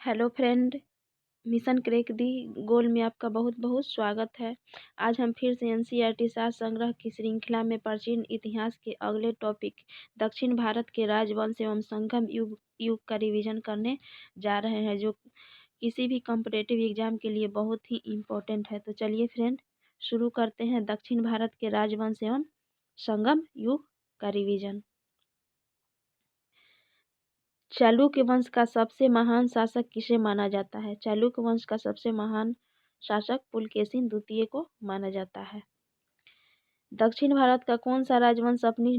Hello friend. Mission crack दी गोल में आपका बहुत बहुत स्वागत है। आज हम फिर से एनसीईआरटी शास्त्र संग्रह की श्रृंखला में प्राचीन इतिहास के अगले टॉपिक दक्षिण भारत के राजवंश एवं संगम युग का रिवीजन करने जा रहे हैं, जो किसी भी कॉम्पिटिटिव एग्जाम के लिए बहुत ही इम्पोर्टेंट है। तो चलिए फ्रेंड, शुरू करते हैं दक्षिण भारत के राजवंश एवं संगम युग का रिवीजन। चालुक्य वंश का सबसे महान शासक किसे माना जाता है? चालुक्य वंश का सबसे महान शासक पुलकेशिन द्वितीय को माना जाता है। दक्षिण भारत का कौन सा राजवंश अपनी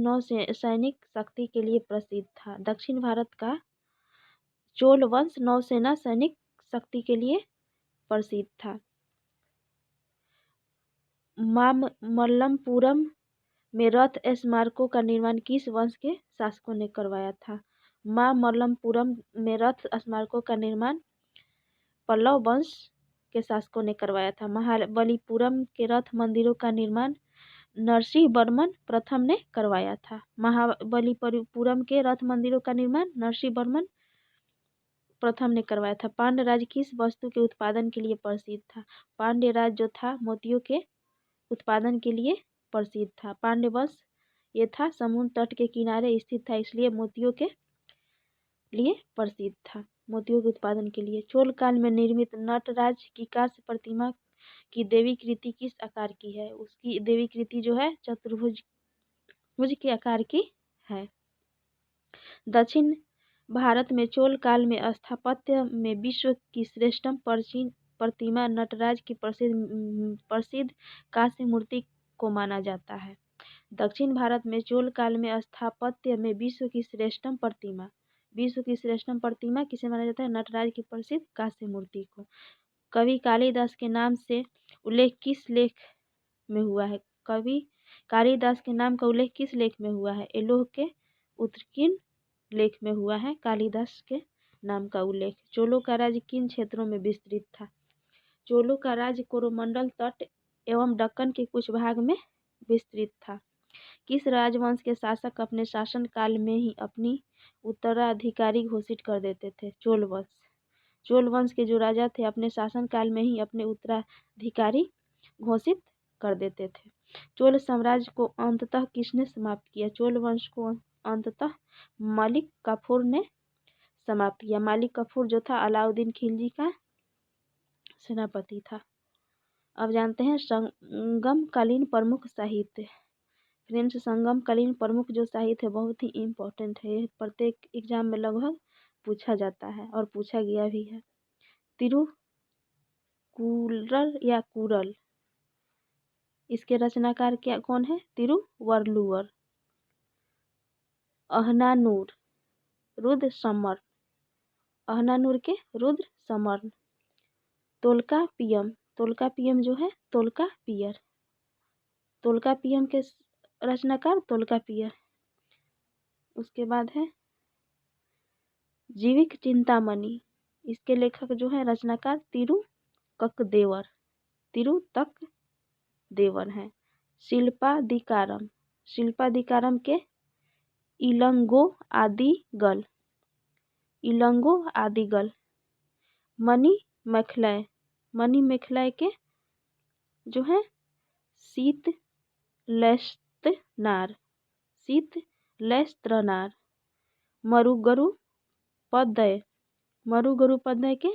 सैनिक शक्ति के लिए प्रसिद्ध था? दक्षिण भारत का चोल वंश नौसेना सैनिक शक्ति के लिए प्रसिद्ध था। मामल्लपुरम में रथ स्मारकों का निर्माण किस वंश के शासकों ने करवाया था? मामल्लपुरम में रथ स्मारकों का निर्माण पल्लव वंश के शासकों ने करवाया था। महाबलीपुरम के रथ मंदिरों का निर्माण नरसिंहवर्मन प्रथम ने करवाया था। महाबलीपुरम के रथ मंदिरों का निर्माण नरसिंहवर्मन प्रथम ने करवाया था। पांड्य राज किस वस्तु के उत्पादन के लिए प्रसिद्ध था? पांड्य राज जो था मोतियों के उत्पादन के लिए प्रसिद्ध था। पांड्य वंश ये था समुद्र तट के किनारे स्थित था, इसलिए मोतियों के लिए प्रसिद्ध था, मोतियों के उत्पादन के लिए। चोल काल में निर्मित नटराज की कांस्य प्रतिमा की देवी कृति किस आकार की है? उसकी देवी कृति जो है चतुर्भुज के आकार की है। दक्षिण भारत में चोल काल में स्थापत्य में विश्व की श्रेष्ठतम प्राचीन प्रतिमा नटराज की प्रसिद्ध कांस्य मूर्ति को माना जाता है। दक्षिण भारत में चोल काल में स्थापत्य में विश्व की श्रेष्ठतम प्रतिमा किसे माना जाता है? नटराज की प्रसिद्ध कांस्य मूर्ति को। कवि कालिदास के नाम से उल्लेख किस लेख में हुआ है? कवि कालिदास के नाम का उल्लेख किस लेख में हुआ है? एलोह के उत्कीर्ण लेख में हुआ है कालिदास के नाम का उल्लेख। चोलों का राज्य किन क्षेत्रों में विस्तृत था? चोलों का राज्य कोरोमंडल तट एवं दक्कन के कुछ भाग में विस्तृत था। किस राजवंश के शासक अपने शासन काल में ही अपनी उत्तराधिकारी घोषित कर देते थे? चोल वंश। चोल वंश के जो राजा थे अपने शासन काल में ही अपने उत्तराधिकारी घोषित कर देते थे। चोल साम्राज्य को अंततः किसने समाप्त किया? चोल वंश को अंततः मलिक काफूर ने समाप्त किया। मलिक काफूर जो था अलाउद्दीन खिलजी का सेनापति था। अब जानते हैं संगमकालीन प्रमुख साहित्य। फ्रेंड्स, संगमकालीन प्रमुख जो साहित्य है बहुत ही इम्पोर्टेंट है, यह प्रत्येक एग्जाम में लगभग पूछा जाता है और पूछा गया भी है। तिरुकुरल या कुरल, इसके रचनाकार क्या कौन है? तिरुवल्लुवर। अहनानूर रुद्र समर, अहनानूर के रुद्र समर। तोल्कापियम जो है तोल्कापियर, तोल्कापियम के रचनाकार तोल्कापियर। उसके बाद है जीविक चिंतामणि, इसके लेखक जो है रचनाकार तिरुतकदेवर हैं। शिल्पादिकारम के इलंगो आदिगल। मणिमेखलाय के जो है शीतलैस्त्रनार। मरुगरुपद्य के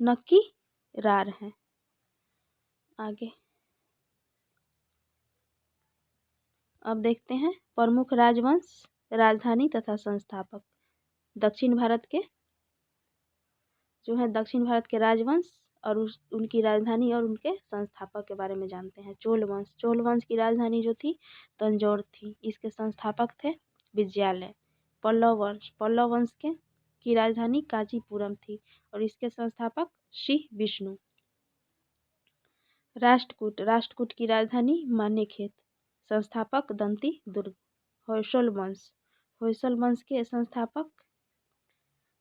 नक्कीरार हैं। आगे अब देखते हैं प्रमुख राजवंश, राजधानी तथा संस्थापक। दक्षिण भारत के राजवंश और उनकी राजधानी और उनके संस्थापक के बारे में जानते हैं। चोल वंश की राजधानी जो थी तंजौर थी, इसके संस्थापक थे विजयालय। पल्लव वंश की राजधानी कांचीपुरम थी और इसके संस्थापक श्री विष्णु। राष्ट्रकूट की राजधानी मानेखेत, संस्थापक दंती दुर्ग। होयसल वंश के संस्थापक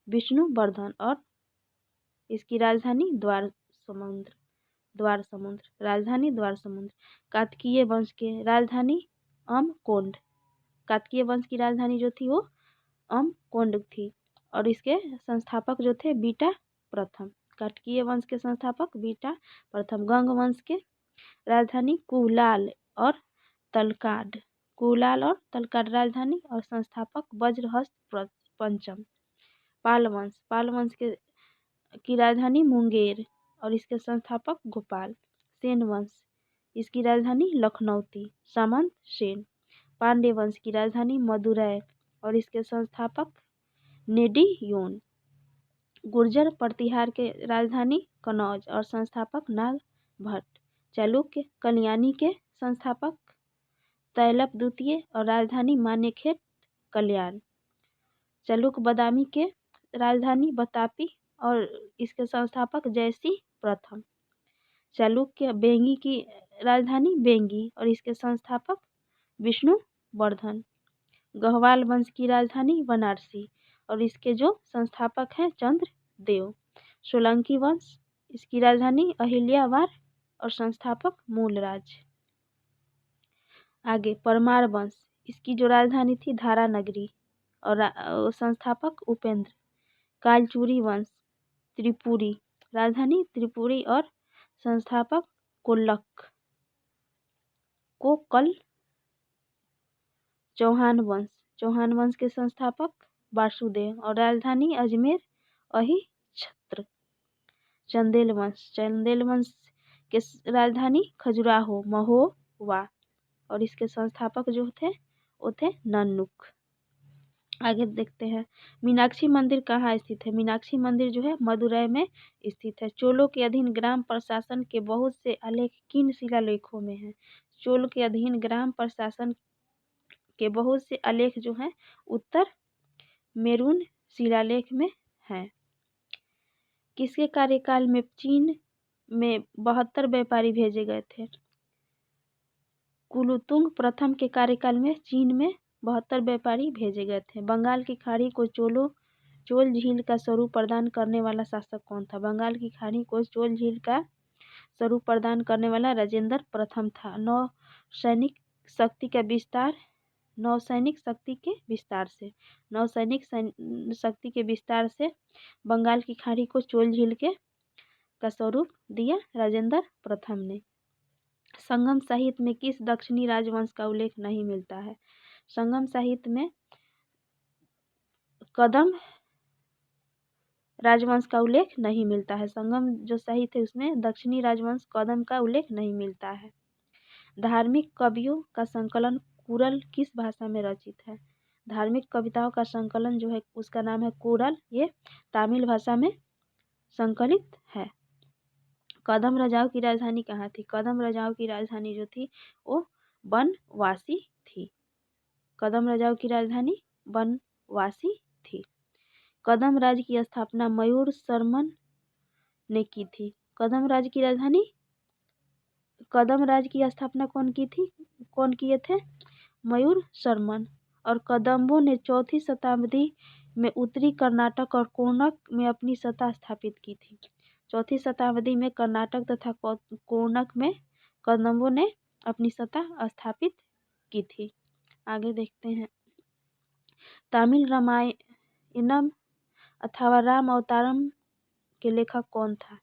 विष्णुवर्धन और इसकी राजधानी द्वार समुद्र। कात्कीय वंश की राजधानी अमकोंड, कात्कीय वंश की राजधानी जो थी वो अमकोंड थी और इसके संस्थापक जो थे बीटा प्रथम। काटकीय वंश के संस्थापक बीटा प्रथम। गंग वंश के राजधानी कुलाल और तलकाड। कुलाल और तलकाड राजधानी और संस्थापक वज्रहस्त पंचम। पाल वंश की राजधानी मुंगेर और इसके संस्थापक गोपाल। सेन वंश, इसकी राजधानी लखनऊती, सामंत सेन। पांड्य वंश की राजधानी मदुरै और इसके संस्थापक नेडियोन। गुर्जर प्रतिहार के राजधानी कनौज और संस्थापक नाग भट्ट। चालुक्य कल्याणी के संस्थापक तैलप द्वितीय और राजधानी मानेखेत कल्याण। चालुक्य बादामी के राजधानी बतापी और इसके संस्थापक जयसिंह प्रथम। चालुक्य बेंगी की राजधानी बेंगी और इसके संस्थापक विष्णुवर्धन। गहवाल वंश की राजधानी बनारसी और इसके जो संस्थापक हैं चंद्रदेव। सोलंकी वंश, इसकी राजधानी अहिल्यावार और संस्थापक मूलराज। आगे परमार वंश, इसकी जो राजधानी थी धारानगरी और संस्थापक उपेंद्र। कालचूरी वंश त्रिपुरी, राजधानी त्रिपुरी और संस्थापक कोकल। चौहान वंश के संस्थापक वासुदेव और राजधानी अजमेर अहिच्छत्र। चंदेल वंश के राजधानी खजुराहो महोवा और इसके संस्थापक जो थे वो थे नन्नुक। आगे देखते हैं मीनाक्षी मंदिर कहाँ स्थित है। मीनाक्षी मंदिर जो है मदुरै में स्थित है। चोलों के अधीन ग्राम प्रशासन के बहुत से आलेख किन शिलालेखों में हैं। चोल के अधीन ग्राम प्रशासन के बहुत से आलेख जो हैं उत्तर मेरून शिलालेख में हैं। किसके कार्यकाल में चीन में 72 व्यापारी भेजे गए थे। कुलोत्तुंग प्रथम के कार्यकाल में चीन में 72 व्यापारी भेजे गए थे। बंगाल की खाड़ी को चोल झील का स्वरूप प्रदान करने वाला शासक कौन था। बंगाल की खाड़ी को चोल झील का स्वरूप प्रदान करने वाला राजेंद्र प्रथम था। नौसैनिक शक्ति के विस्तार से बंगाल की खाड़ी को चोल झील का स्वरूप दिया राजेंद्र प्रथम ने। संगम साहित्य में किस दक्षिणी राजवंश का उल्लेख नहीं मिलता है। संगम साहित्य में कदम राजवंश का उल्लेख नहीं मिलता है। संगम जो साहित्य है उसमें दक्षिणी राजवंश कदम का उल्लेख नहीं मिलता है। धार्मिक कवियों का संकलन कुरल किस भाषा में रचित है। धार्मिक कविताओं का संकलन जो है उसका नाम है कुरल, ये तमिल भाषा में संकलित है। कदम राजाओं की राजधानी कहाँ थी। कदम राजाओं की राजधानी जो थी वो बनवासी थी। कदम राजाओं की राजधानी बनवासी थी। कदम राज की स्थापना मयूर शर्मन ने की थी। कदम राज की स्थापना कौन किए थे। मयूर शर्मन। और कदम्बों ने 4वीं शताब्दी में उत्तरी कर्नाटक और कोणक में अपनी सत्ता स्थापित की थी। 4वीं शताब्दी में कर्नाटक तथा कोणक में कदम्बों ने अपनी सत्ता स्थापित की थी। आगे देखते हैं तमिल रामायणम अथवा राम अवतारम के लेखक कौन था।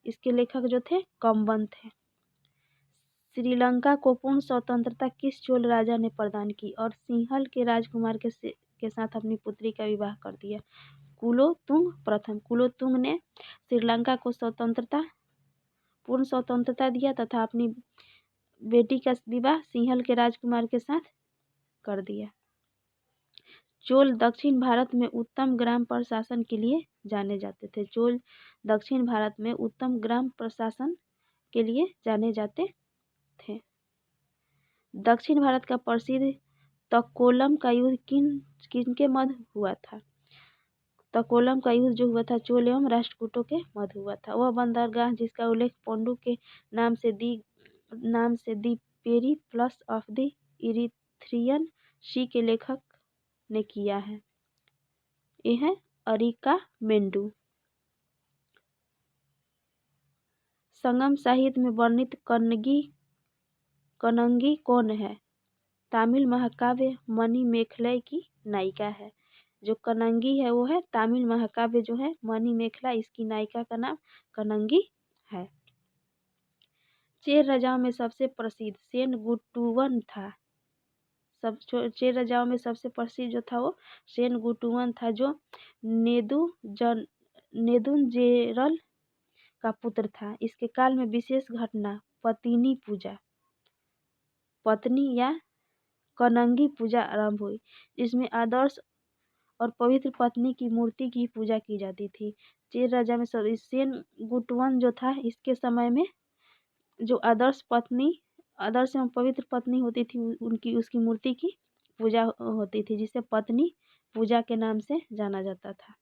इसके लेखक जो थे कंबन थे। श्रीलंका को पूर्ण स्वतंत्रता किस चोल राजा ने प्रदान की और सिंहल के राजकुमार के साथ अपनी पुत्री का विवाह कर दिया। कुलोत्तुंग प्रथम। कुलोत्तुंग ने श्रीलंका को पूर्ण स्वतंत्रता दिया तथा अपनी बेटी का विवाह सिंहल के राजकुमार के साथ कर दिया। चोल दक्षिण भारत में उत्तम ग्राम प्रशासन के लिए जाने जाते थे। चोल दक्षिण भारत में उत्तम ग्राम प्रशासन के लिए जाने जाते थे। दक्षिण भारत का प्रसिद्ध तकोलम का युद्ध किनके मध्य हुआ था। तकोलम का युद्ध जो हुआ था चोल एवं राष्ट्रकूटों के मध्य हुआ था। वह बंदरगाह जिसका उल्लेख पोंडू के नाम से the periplus of the Erythraean sea के लेखक ने किया है। यह है अरिका मेंडू। संगम साहित्य में वर्णित कन्नगी कौन है। तमिल महाकाव्य मणिमेखलाई की नायिका है। जो कनंगी है वो है तमिल महाकाव्य जो है मणिमेखला, इसकी नायिका का नाम कनंगी है। चेर राजाओं में सबसे प्रसिद्ध सेनगुटुवन था। चेर राजाओं में सबसे प्रसिद्ध जो था वो सेनगुटुवन था, जो नेदुंजेरल का पुत्र था। इसके काल में विशेष घटना पतिनी पूजा, पत्नी या कनंगी पूजा आरंभ हुई, जिसमें आदर्श और पवित्र पत्नी की मूर्ति की पूजा की जाती थी। चेर राजा में सेनगुटुवन जो था, इसके समय में जो आदर्श एवं पवित्र पत्नी होती थी, उनकी उसकी मूर्ति की पूजा होती थी, जिसे पत्नी पूजा के नाम से जाना जाता था।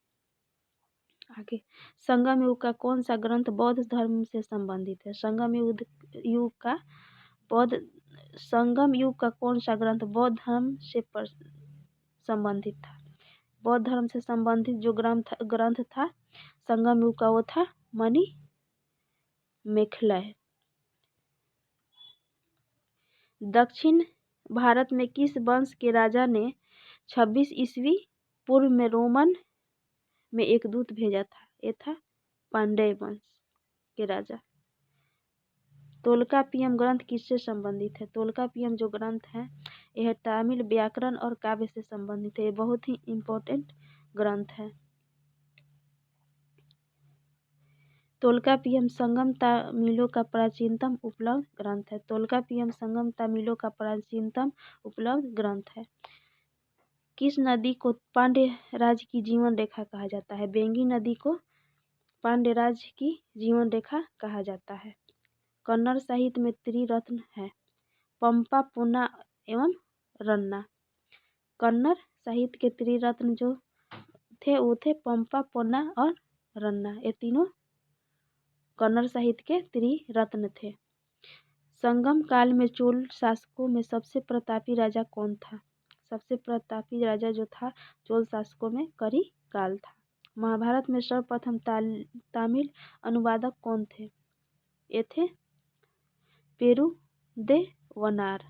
आगे, संगम युग का कौन सा ग्रंथ बौद्ध धर्म से संबंधित है? संगम युग का कौन सा ग्रंथ बौद्ध धर्म से संबंधित था? बौद्ध धर्म से संबंधित जो ग्रंथ था संगम युग का, वो था मणिमेखला। दक्षिण भारत में किस वंश के राजा ने 26 ईस्वी पूर्व में रोमन में एक दूत भेजा था? ये था पांड्य वंश के राजा। तोल्कापियम ग्रंथ किससे संबंधित है? तोल्कापियम जो ग्रंथ है यह तमिल व्याकरण और काव्य से संबंधित है। ये बहुत ही इम्पोर्टेंट ग्रंथ है। तोल्कापियम संगम तमिलों का प्राचीनतम उपलब्ध ग्रंथ है। तोल्कापियम संगम तमिलों का प्राचीनतम उपलब्ध ग्रंथ है। किस नदी को पांड्य राज की जीवन रेखा कहा जाता है? बेंगी नदी को पांड्य राज की जीवन रेखा कहा जाता है। कन्नड़ साहित्य में त्रिरत्न है, पंपा, पूना एवं रन्ना। कन्नड़ साहित्य के त्रिरत्न जो थे वो थे पंपा, पूना और रन्ना। ये तीनों कन्नड़ साहित्य के त्रिरत्न थे। संगम काल में चोल शासकों में सबसे प्रतापी राजा कौन था? सबसे प्रतापी राजा जो था चोल शासकों में करिकाल था। महाभारत में सर्वप्रथम तमिल अनुवादक कौन थे? ये थे पेरुदेवनार।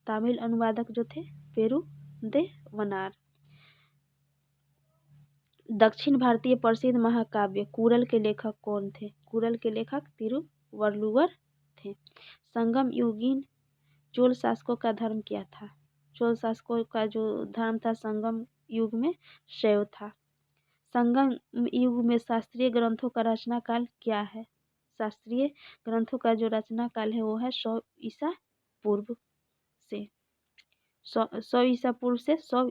तमिल अनुवादक जो थे पेरुदेवनार। दक्षिण भारतीय प्रसिद्ध महाकाव्य कुरल के लेखक कौन थे? कुरल के लेखक तिरुवल्लुवर थे। संगम युगीन चोल शासकों का धर्म क्या था? चोल शासकों का जो धर्म था संगम युग में शैव था। संगम युग में शास्त्रीय ग्रंथों का रचना काल क्या है? शास्त्रीय ग्रंथों का जो रचना काल है वो है 100 ईसा पूर्व से 100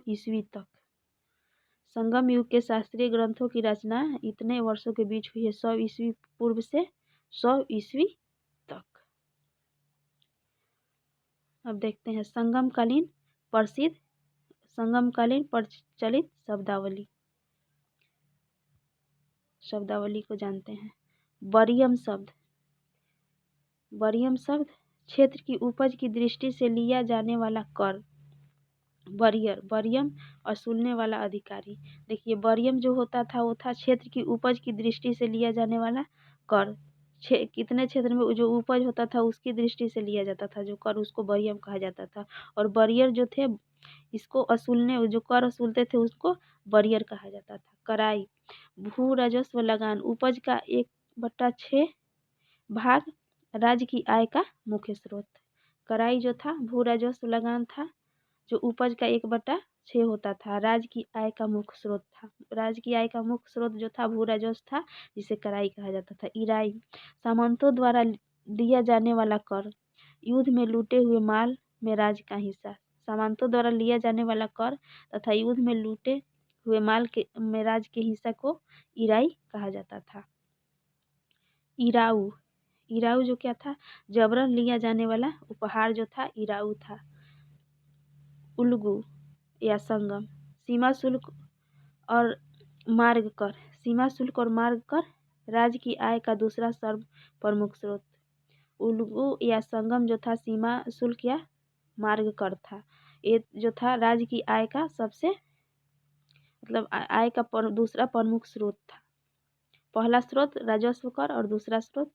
ईस्वी तक। संगम युग के शास्त्रीय ग्रंथों की रचना इतने वर्षों के बीच हुई है, 100 ईस्वी पूर्व से 100 ईस्वी तक। अब देखते हैं संगमकालीन प्रचलित शब्दावली को जानते हैं। बरियम शब्द क्षेत्र की उपज की दृष्टि से लिया जाने वाला कर। बरियम वसूलने वाला अधिकारी। देखिए बरियम जो होता था वो था क्षेत्र की उपज की दृष्टि से लिया जाने वाला कर। कितने क्षेत्र में जो उपज होता था उसकी दृष्टि से लिया जाता था जो कर, उसको बरियम कहा जाता था। और बरियर जो थे इसको जो कर वसूलते थे उसको बरियर कहा जाता था। कराई भू राजस्व लगान उपज का 1/6 भाग राज्य की आय का मुख्य स्रोत। कराई जो था भू राजस्व लगान था जो उपज का 1/6 होता था, राज्य की आय का मुख्य स्रोत था। राज्य की आय का मुख्य स्रोत जो था भू राजस्व था, जिसे कराई कहा जाता था। इराई सामंतों द्वारा दिया जाने वाला कर, युद्ध में लूटे हुए माल में राज्य का हिस्सा। सामंतों द्वारा लिया जाने वाला कर तथा युद्ध में लूटे हुए माल में राज्य के हिस्सा को इराई कहा जाता था। इराऊ जो क्या था? जबरन लिया जाने वाला उपहार जो था इराऊ था। उल्गू या संगम सीमा शुल्क और मार्ग कर राज्य की आय का दूसरा सर्व प्रमुख स्रोत। उल्गू या संगम जो था सीमा शुल्क या मार्ग कर था। ये जो था राज्य की आय का सबसे आय का दूसरा प्रमुख स्रोत था। पहला स्रोत राजस्व कर और दूसरा स्रोत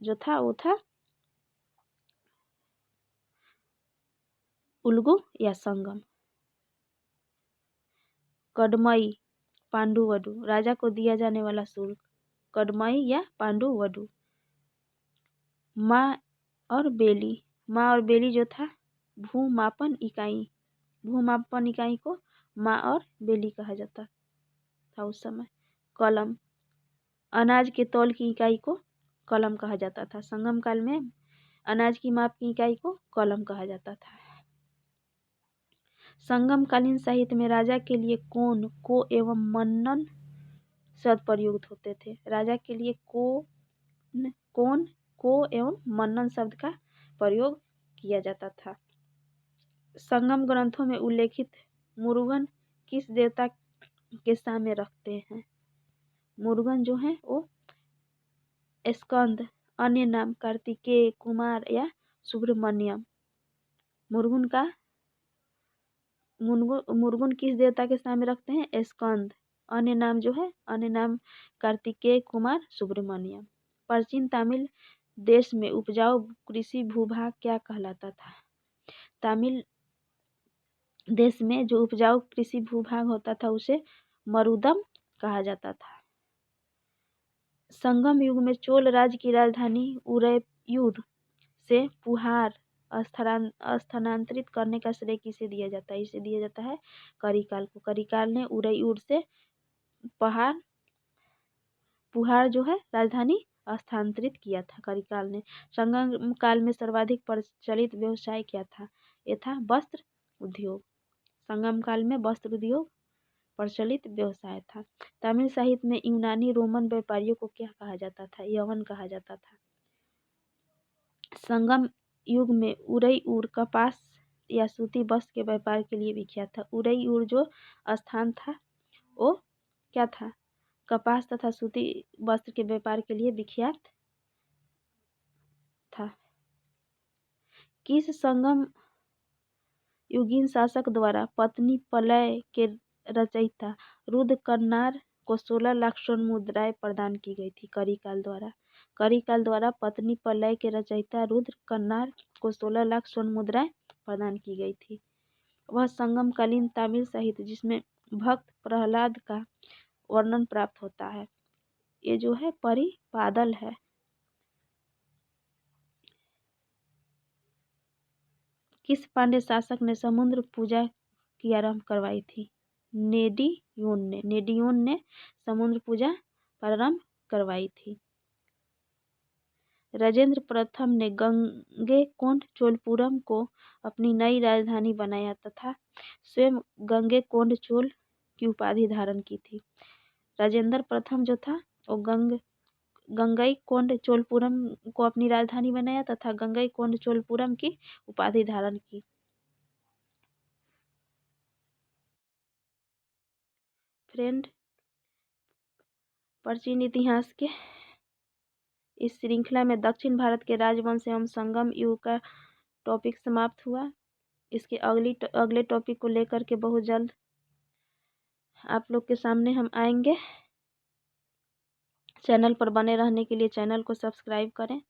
जो था वो था उल्गू या संगम। कडमई पांडु वधु, राजा को दिया जाने वाला शुल्क, कडमई या पांडु वधु। माँ और बेली, माँ और बेली जो था भूमापन इकाई, भूमापन इकाई को माँ और बेली कहा जाता था उस समय। कलम, अनाज के तौल की इकाई को कलम कहा जाता था। संगम काल में अनाज की माप की इकाई को कलम कहा जाता था। संगम कालीन साहित्य में राजा के लिए कौन, को एवं मन्नन शब्द प्रयुक्त होते थे। राजा के लिए कौन, को एवं मन्नन शब्द का प्रयोग किया जाता था। संगम ग्रंथों में उल्लेखित मुरुगन किस देवता के सामने रखते हैं। मुरुगन जो है वो स्कंद, अन्य नाम कार्तिकेय, कुमार या सुब्रमण्यम। मुरुगन किस देवता के सामने रखते हैं। स्कंद, अन्य नाम जो है, अन्य नाम कार्तिकेय, कुमार, सुब्रमण्यम। प्राचीन तमिल देश में उपजाऊ कृषि भूभाग क्या कहलाता था। तमिल देश में जो उपजाऊ कृषि भूभाग होता था उसे मरुदम कहा जाता था। संगम युग में चोल राज्य की राजधानी उदयपुर से पुहार स्थानांतरित करने का श्रेय किसे दिया जाता है। इसे दिया जाता है करिकाल को। करिकाल ने उदयपुर से पुहार जो है राजधानी स्थानांतरित किया था करिकाल ने। संगम काल में सर्वाधिक प्रचलित व्यवसाय क्या था। यह था वस्त्र उद्योग। संगम काल में वस्त्र उद्योग प्रचलित व्यवसाय था। तमिल साहित्य में यूनानी रोमन व्यापारियों को क्या कहा जाता था। यवन कहा जाता था। संगम युग में उदयपुर कपास या सूती वस्त्र के व्यापार के लिए विख्यात था। उदयपुर जो स्थान था वो क्या था, कपास तथा सूती वस्त्र के व्यापार के लिए विख्यात था। किस संगम युगीन शासक द्वारा पत्नी पलय के रचयिता रुद्र कन्नार को 16 लाख स्वर्ण मुद्राएं प्रदान की गई थी। करिकाल द्वारा पत्नी पलय के रचयिता रुद्र कन्नार को 16 लाख स्वर्ण मुद्राएं प्रदान की गई थी। वह संगमकालीन तमिल साहित्य जिसमें भक्त प्रहलाद का वर्णन प्राप्त होता है। ये जो है परिपादल है। किस पांड्य शासक ने समुद्र पूजा की आरंभ करवाई थी। नेडियोन ने समुद्र पूजा प्रारंभ करवाई थी। राजेंद्र प्रथम ने गंगैकोंड चोलपुरम को अपनी नई राजधानी बनाया तथा स्वयं गंगैकोंड चोल की उपाधि धारण की थी। राजेंद्र प्रथम जो था वो गंगैकोंड चोलपुरम को अपनी राजधानी बनाया तथा गंगैकोंड चोलपुरम की उपाधि धारण की। फ्रेंड, प्राचीन इतिहास के इस श्रृंखला में दक्षिण भारत के राजवंश एवं संगम युग का टॉपिक समाप्त हुआ। इसके अगले टॉपिक को लेकर के बहुत जल्द आप लोग के सामने हम आएंगे। चैनल पर बने रहने के लिए चैनल को सब्सक्राइब करें।